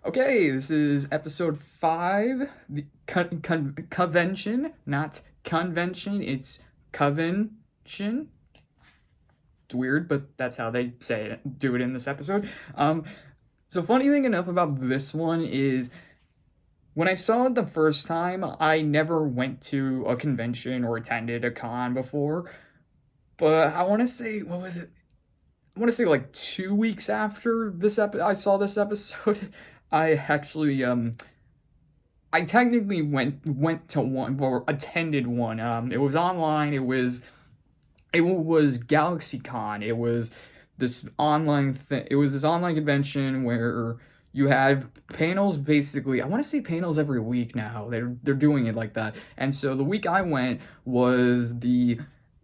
Okay, this is episode 5, the Covention, not convention, it's Covention. It's weird, but that's how they say it, do it in this episode. So funny thing enough about this one is when I saw it the first time, I never went to a convention or attended a con before, but I want to say, what was it? I want to say like 2 weeks after I saw this episode, I actually I technically went to one or attended one. It was online. It was GalaxyCon. It was this online thing. It was this online convention where you have panels. Basically, I want to say panels every week now. They're doing it like that. And so the week I went was they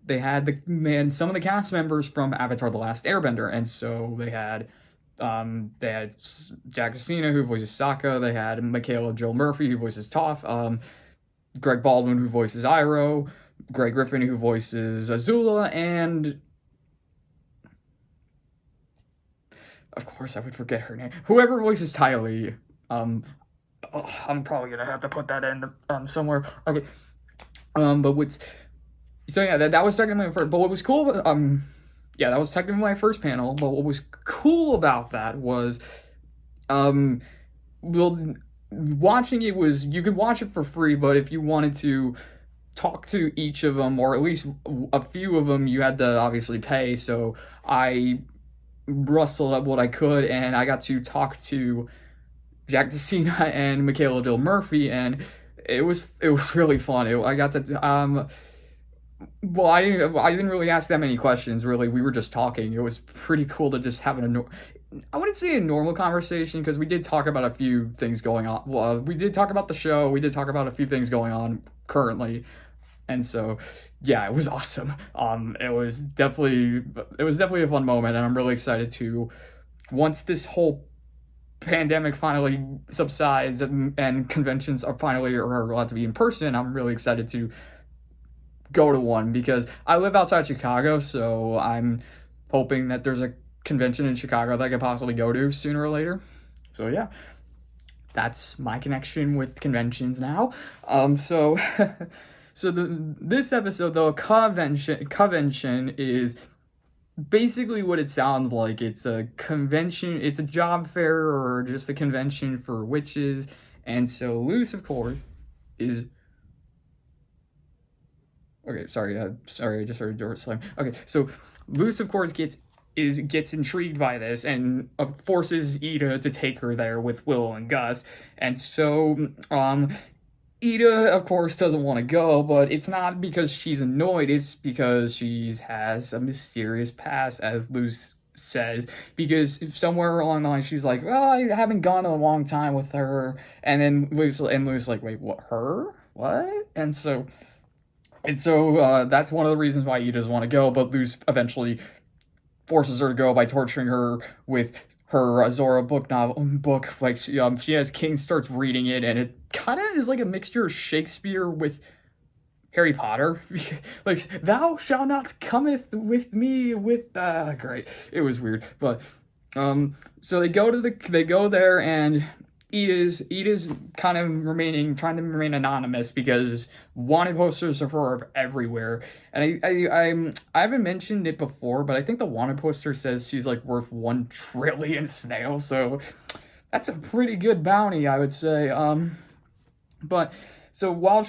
had some of the cast members from Avatar: The Last Airbender, and so they had Jack Casina, who voices Sokka. They had Michaela Joel Murphy, who voices Toph. Greg Baldwin, who voices Iroh. Greg Griffin, who voices Azula. And of course, I would forget her name. Whoever voices Ty Lee. I'm probably gonna have to put that in somewhere. Okay. But what's so yeah, that was technically my first. But what was cool, yeah, that was technically my first panel. But what was cool about that was, well, watching it was you could watch it for free, but if you wanted to talk to each of them, or at least a few of them, you had to obviously pay. So I rustled up what I could, and I got to talk to Jack DeCina and Michaela Jill Murphy, and it was really fun. I got to well, I didn't really ask that many questions. Really, we were just talking. It was pretty cool to just have I wouldn't say a normal conversation because we did talk about a few things going on. Well, we did talk about the show. We did talk about a few things going on currently, and so yeah, it was awesome. It was definitely a fun moment, and I'm really excited to once this whole pandemic finally subsides and conventions are allowed to be in person. I'm really excited to go to one because I live outside Chicago, so I'm hoping that there's a convention in Chicago that I could possibly go to sooner or later. So yeah, that's my connection with conventions now. So so this episode though, convention is basically what it sounds like. It's a convention, it's a job fair or just a convention for witches. And so Luce, of course, is okay. Sorry, I just heard a door slam. Okay, so Luce, of course, gets intrigued by this and forces Ida to take her there with Willow and Gus. And so Ida, of course, doesn't want to go, but it's not because she's annoyed, it's because she has a mysterious past, as Luce says, because somewhere along the line she's like, well, I haven't gone in a long time with her, and then Luce like, wait, what, her? What? And so that's one of the reasons why Ida doesn't want to go, but Luce eventually forces her to go by torturing her with her Zora book. Like she has King starts reading it, and it kind of is like a mixture of Shakespeare with Harry Potter. Like thou shalt not cometh with me with great. It was weird, but so they go there, and Ida's kind of trying to remain anonymous because wanted posters of her are everywhere. And I haven't mentioned it before, but I think the wanted poster says she's like worth 1 trillion snails, so that's a pretty good bounty, I would say. But so while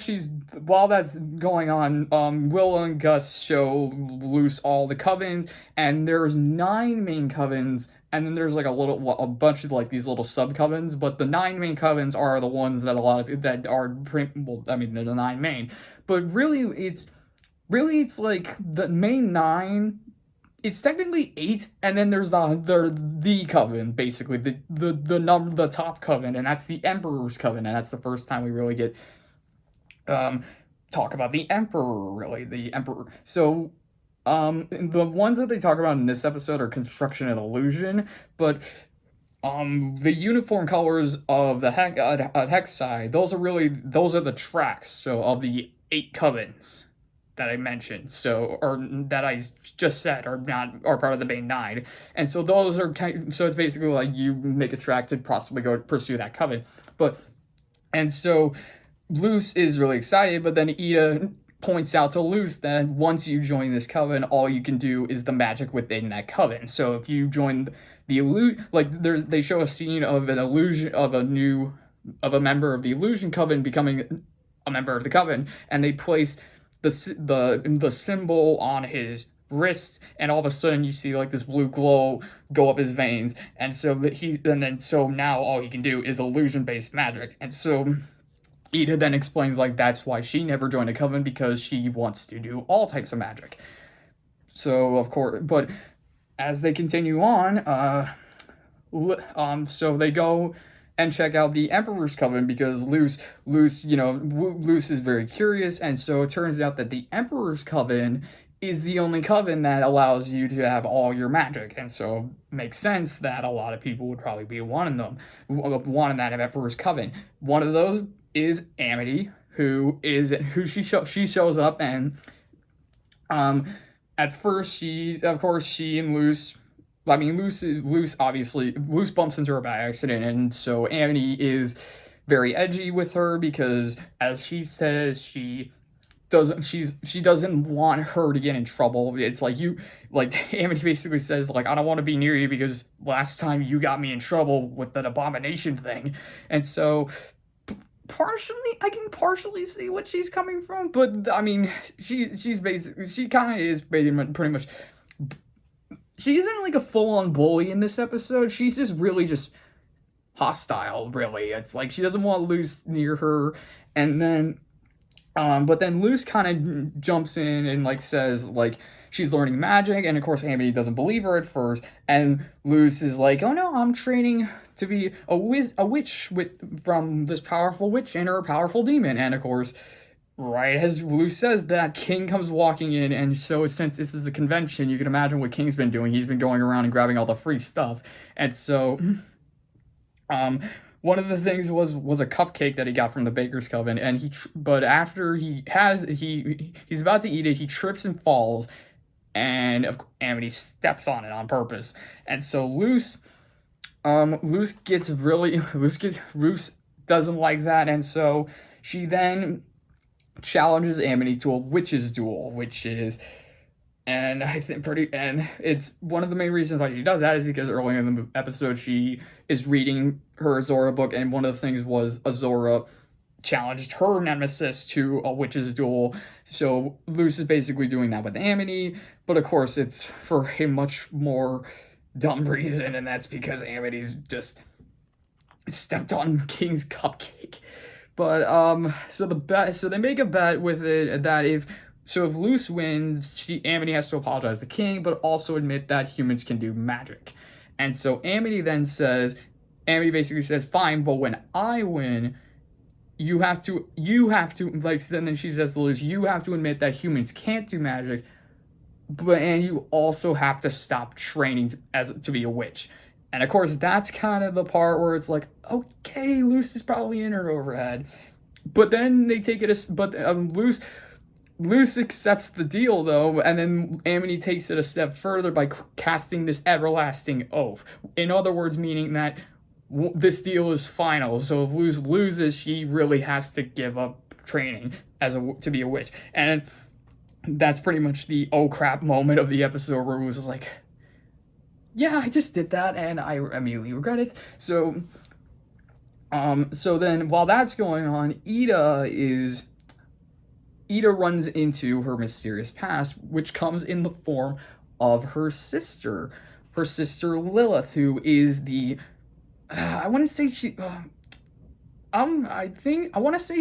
that's going on, Willow and Gus show Luce all the covens, and there's 9 main covens, and then there's like a bunch of like these little sub covens, but the 9 main covens are the ones that a lot of that are well, I mean they're the 9 main, but really it's like the main 9. It's technically 8, and then there's the coven, basically the top coven, and that's the Emperor's coven, and that's the first time we really get talk about the Emperor, really, the Emperor. So, the ones that they talk about in this episode are construction and illusion, but the uniform colors of the Hex side, those are the tracks. So of the 8 covens, that I mentioned, so, or that I just said, are part of the Bane 9. And so those are so it's basically like you make a track to possibly go pursue that coven. And so Luce is really excited, but then Ida points out to Luce that once you join this coven, all you can do is the magic within that coven. So if you join they show a scene of an illusion of a member of the illusion coven becoming a member of the coven, and they place the symbol on his wrist, and all of a sudden you see like this blue glow go up his veins, and so now all he can do is illusion based magic. And so Ida then explains like that's why she never joined a coven, because she wants to do all types of magic. So of course, but as they continue on, so they go and check out the Emperor's Coven, because Luce is very curious, and so it turns out that the Emperor's Coven is the only coven that allows you to have all your magic, and so it makes sense that a lot of people would probably be wanting that Emperor's Coven. One of those is Amity, she shows up, and at first she and Luce bumps into her by accident, and so Amity is very edgy with her, because as she says, she doesn't want her to get in trouble. It's like Amity basically says like, I don't want to be near you because last time you got me in trouble with that abomination thing. And so I can partially see what she's coming from, but I mean, she kind of is pretty much. She isn't like a full-on bully in this episode. She's just really just hostile, really. It's like she doesn't want Luce near her, and then but then Luce kind of jumps in and like says like she's learning magic, and of course Amity doesn't believe her at first, and Luce is like, oh no, I'm training to be a witch from this powerful witch and her powerful demon. And of course, right as Luce says that, King comes walking in, and so since this is a convention, you can imagine what King's been doing. He's been going around and grabbing all the free stuff. And so one of the things was a cupcake that he got from the Baker's Coven, and but after he's about to eat it, he trips and falls, and Amity steps on it on purpose. And so Luce doesn't like that, and so she then challenges Amity to a Witch'S Duel, and it's one of the main reasons why she does that is because earlier in the episode she is reading her Azora book, and one of the things was Azora challenged her nemesis to a Witch'S Duel. So Luce is basically doing that with Amity, but of course it's for a much more dumb reason, and that's because Amity's just stepped on King's cupcake. But so they make a bet with it that if Luce wins, Amity has to apologize to King, but also admit that humans can do magic. And so Amity basically says, fine, but when I win, you have to like, and then she says to Luce, you have to admit that humans can't do magic, and you also have to stop training to be a witch. And of course, that's kind of the part where it's like, okay, Luce is probably in her overhead. But then they take it Luce accepts the deal, though, and then Amity takes it a step further by casting this everlasting oath. In other words, meaning that this deal is final. So if Luce loses, she really has to give up training to be a witch. And that's pretty much the oh crap moment of the episode, where Luce is like, yeah, I just did that, and I immediately regret it. So then while that's going on, Ida runs into her mysterious past, which comes in the form of her sister Lilith, who is I want to say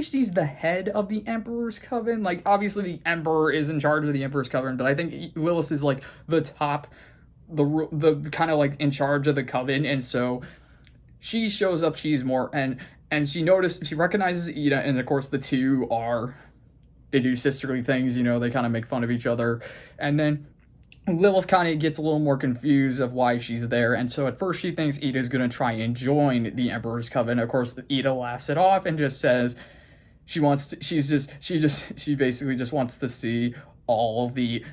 she's the head of the Emperor's Coven. Like, obviously the Emperor is in charge of the Emperor's Coven, but I think Lilith is like the top, the kind of like in charge of the coven. And so she shows up, she's more, and she recognizes Ida, and of course the two they do sisterly things, they kind of make fun of each other. And then Lilith kind of gets a little more confused of why she's there, and so at first she thinks Ida's going to try and join the Emperor's Coven. Of course, Ida laughs it off and just says, she basically just wants to see all the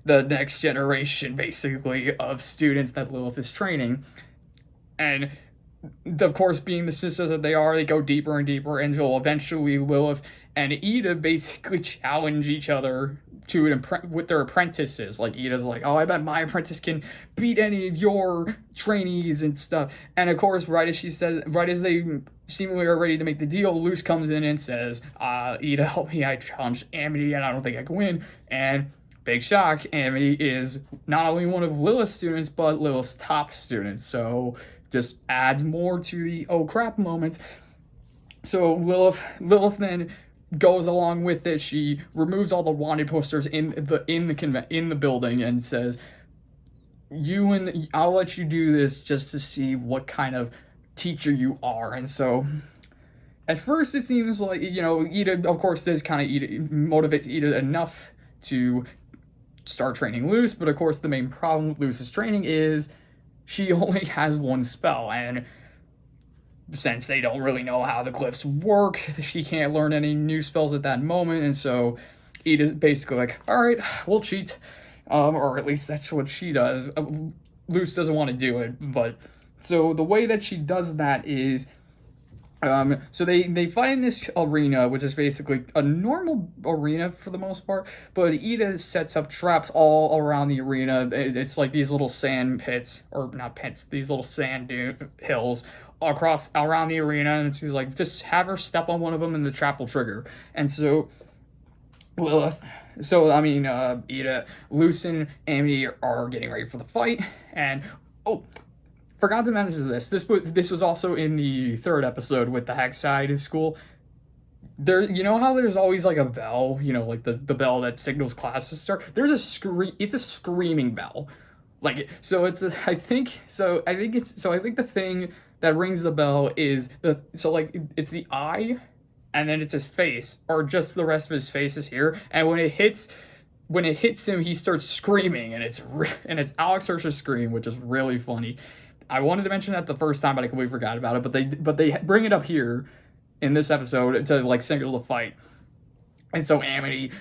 next generation basically of students that Lilith is training. And of course, being the sisters that they are, they go deeper and deeper until eventually Lilith and Ida basically challenge each other with their apprentices. Like, Ida's like, oh, I bet my apprentice can beat any of your trainees and stuff. And of course, right as they seemingly are ready to make the deal, Luce comes in and says, Ida, help me, I challenged Amity and I don't think I can win. And big shock, Amity is not only one of Lilith's students, but Lilith's top students. So just adds more to the oh crap moment. So Lilith then goes along with it. She removes all the wanted posters in the building and says, I'll let you do this just to see what kind of teacher you are. And so at first it seems like, Ida, of course, motivates Ida enough to start training Luce, but of course the main problem with Luce's training is she only has one spell, and since they don't really know how the glyphs work, she can't learn any new spells at that moment, and so Ida's basically like, alright, we'll cheat, or at least that's what she does. Luce doesn't want to do it, but so the way that she does that is, so they fight in this arena, which is basically a normal arena for the most part, but Ida sets up traps all around the arena. It's like these little sand pits, or not pits, these little sand hills around the arena, and she's like, just have her step on one of them and the trap will trigger. And so Ida, Luce, and Amity are getting ready for the fight, and forgot to mention this. This was also in the third episode with the Hackside School. There, how there's always like a bell, like the bell that signals classes start. There's it's a screaming bell, I think the thing that rings the bell is it's the eye, and then it's his face, or just the rest of his face is here, and when it hits him, he starts screaming, and it's Alex Hirsch's scream, which is really funny. I wanted to mention that the first time, but I completely forgot about it. But they bring it up here in this episode to signal the fight. And so Amity,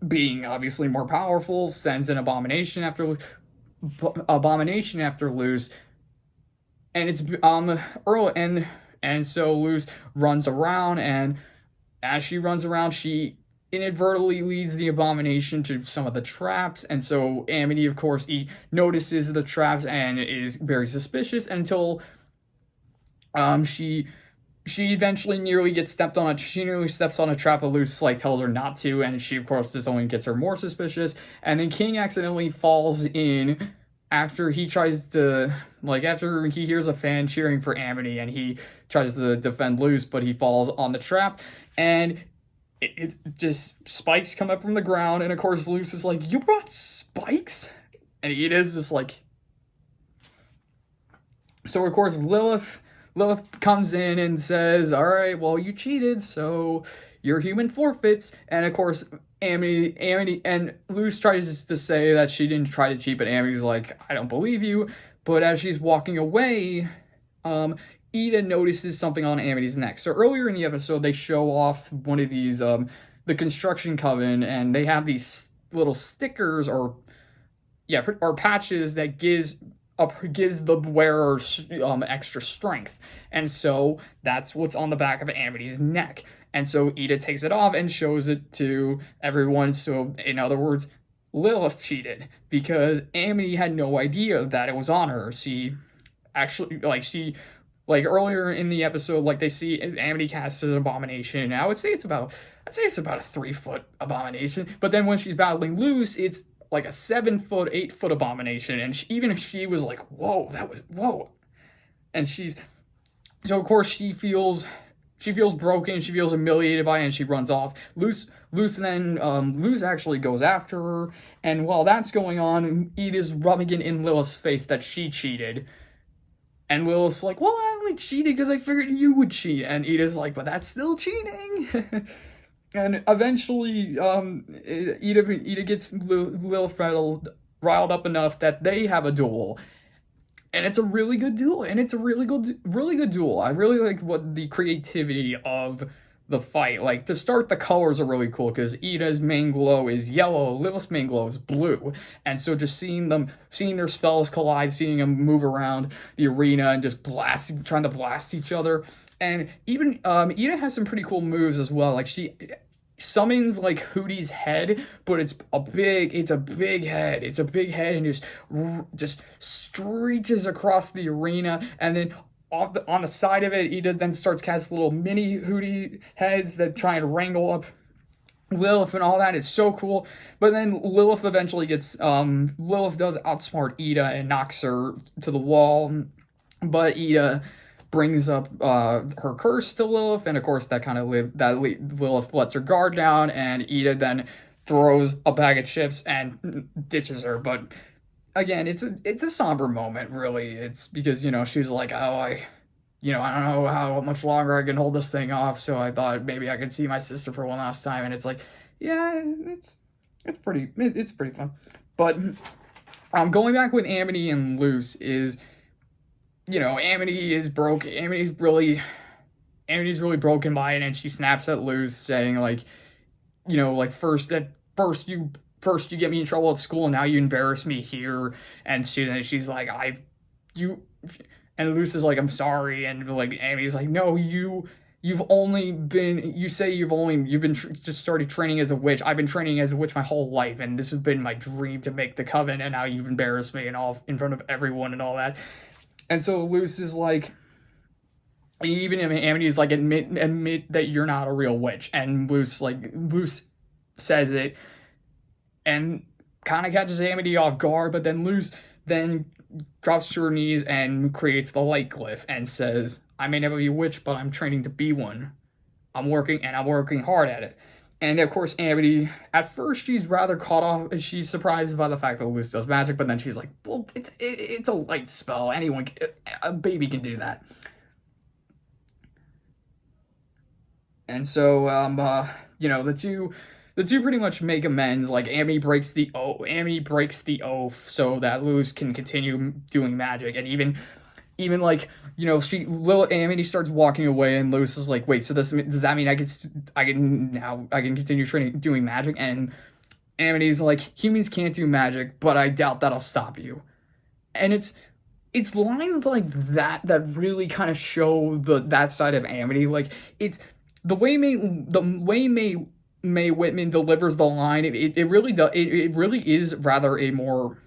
being obviously more powerful, sends an abomination after Luce, and it's early, and so Luce runs around, and as she runs around, she inadvertently leads the abomination to some of the traps, and so Amity, of course, notices the traps and is very suspicious until she eventually nearly gets stepped on. She nearly steps on a trap, but Luce tells her not to, and she, of course, just only gets her more suspicious. And then King accidentally falls in after he tries to, after he hears a fan cheering for Amity, and he tries to defend Luce, but he falls on the trap, and it just spikes come up from the ground, and of course Luce is like, you brought spikes? And it is just so of course Lilith comes in and says, alright, well, you cheated, so your human forfeits. And of course Amity and Luce tries to say that she didn't try to cheat, but Amity's like, I don't believe you. But as she's walking away, Ida notices something on Amity's neck. So earlier in the episode, they show off one of these, the construction coven, and they have these little stickers or patches that gives the wearer extra strength. And so that's what's on the back of Amity's neck. And so Ida takes it off and shows it to everyone. So in other words, Lilith cheated because Amity had no idea that it was on her. She actually, earlier in the episode, they see Amity casts an abomination, and I'd say it's about a 3-foot abomination. But then when she's battling Luce, it's like a 7-foot, 8-foot abomination, and even if she was like, whoa. And so of course she feels broken, she feels humiliated by it, and she runs off. Luce actually goes after her, and while that's going on, Ida's rubbing it in Lilith's face that she cheated. And Lilith's like, well, I only cheated because I figured you would cheat. And Ida's like, but that's still cheating. And eventually, Ida gets Lilith riled up enough that they have a duel. And it's a really good duel. I really like what the creativity of the fight. Like, to start, the colors are really cool because Ida's main glow is yellow, Lilith's main glow is blue, and so just seeing their spells collide, seeing them move around the arena and just trying to blast each other. And even Ida has some pretty cool moves as well. Like, she summons like Hootie's head, but it's a big head. It's a big head and just screeches across the arena, and then on the side of it, Ida then starts casting little mini Hootie heads that try and wrangle up Lilith and all that. It's so cool. But then Lilith eventually Lilith does outsmart Ida and knocks her to the wall, but Ida brings up her curse to Lilith, and of course Lilith lets her guard down, and Ida then throws a bag of chips and ditches her. But again, it's a somber moment, really. It's because, she's like, oh, I don't know how much longer I can hold this thing off, so I thought maybe I could see my sister for one last time. And it's like, yeah, it's pretty fun. But going back with Amity and Luce is, Amity is broke. Amity's really broken by it, and she snaps at Luce, saying like, first you get me in trouble at school, and now you embarrass me here. And she's like, and Luce is like, I'm sorry. And like, Amity's like, no, you've just started training as a witch. I've been training as a witch my whole life, and this has been my dream to make the Coven, and now you've embarrassed me and all in front of everyone and all that. And so Luce is like, even if Amity's like, admit that you're not a real witch. And Luce says it and kind of catches Amity off guard, but then Luce then drops to her knees and creates the light glyph and says, I may never be a witch, but I'm training to be one. I'm working hard at it. And of course, Amity, at first, she's rather caught off. She's surprised by the fact that Luce does magic, but then she's like, well, it's a light spell. A baby can do that. And so, the two pretty much make amends. Like, Amity breaks the oath so that Luce can continue doing magic. And even like, Amity starts walking away, and Luce is like, wait, so does that mean I can continue doing magic? And Amity's like, humans can't do magic, but I doubt that'll stop you. And it's lines like that really kind of show that side of Amity. Like, it's the way Mae Whitman delivers the line. It really is rather a more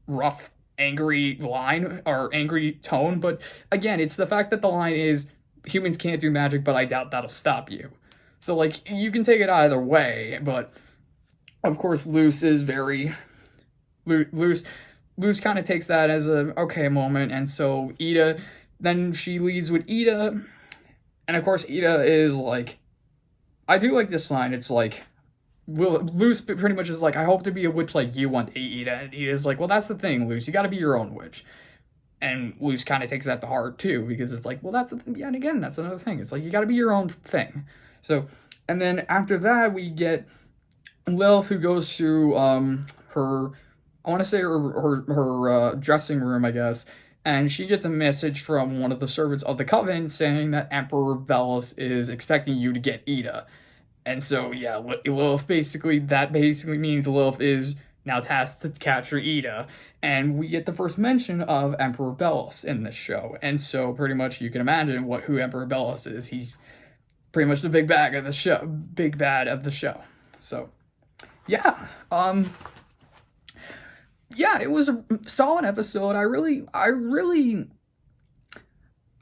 rough, angry line or angry tone. But again, it's the fact that the line is, humans can't do magic, but I doubt that'll stop you. So like, you can take it either way. But of course, Luce kind of takes that as a okay moment. And so Ida, then she leads with Ida, and of course Ida is like, I do like this line. It's like, Luce pretty much is like, I hope to be a witch like you one day, Ida. And Ida's like, well, that's the thing, Luce. You got to be your own witch. And Luce kind of takes that to heart, too, because it's like, well, that's another thing. It's like, you got to be your own thing. So, and then after that, we get Lilith, who goes to her dressing room, I guess, and she gets a message from one of the servants of the Coven saying that Emperor Bellis is expecting you to get Ida. And so, yeah, Lilith basically means Lilith is now tasked to capture Ida. And we get the first mention of Emperor Bellis in this show. And so pretty much you can imagine who Emperor Bellis is. He's pretty much the big bad of the show. So, yeah. Yeah, it was a solid episode. I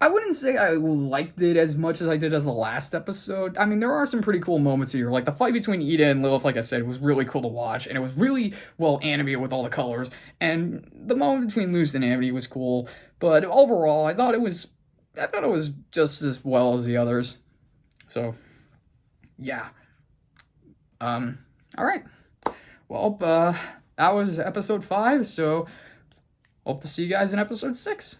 wouldn't say I liked it as much as I did as the last episode. I mean, there are some pretty cool moments here. Like, the fight between Ida and Lilith, like I said, was really cool to watch, and it was really well animated with all the colors. And the moment between Luce and Amity was cool. But overall, I thought it was just as well as the others. So, yeah. All right. Well, that was episode 5, so hope to see you guys in episode 6.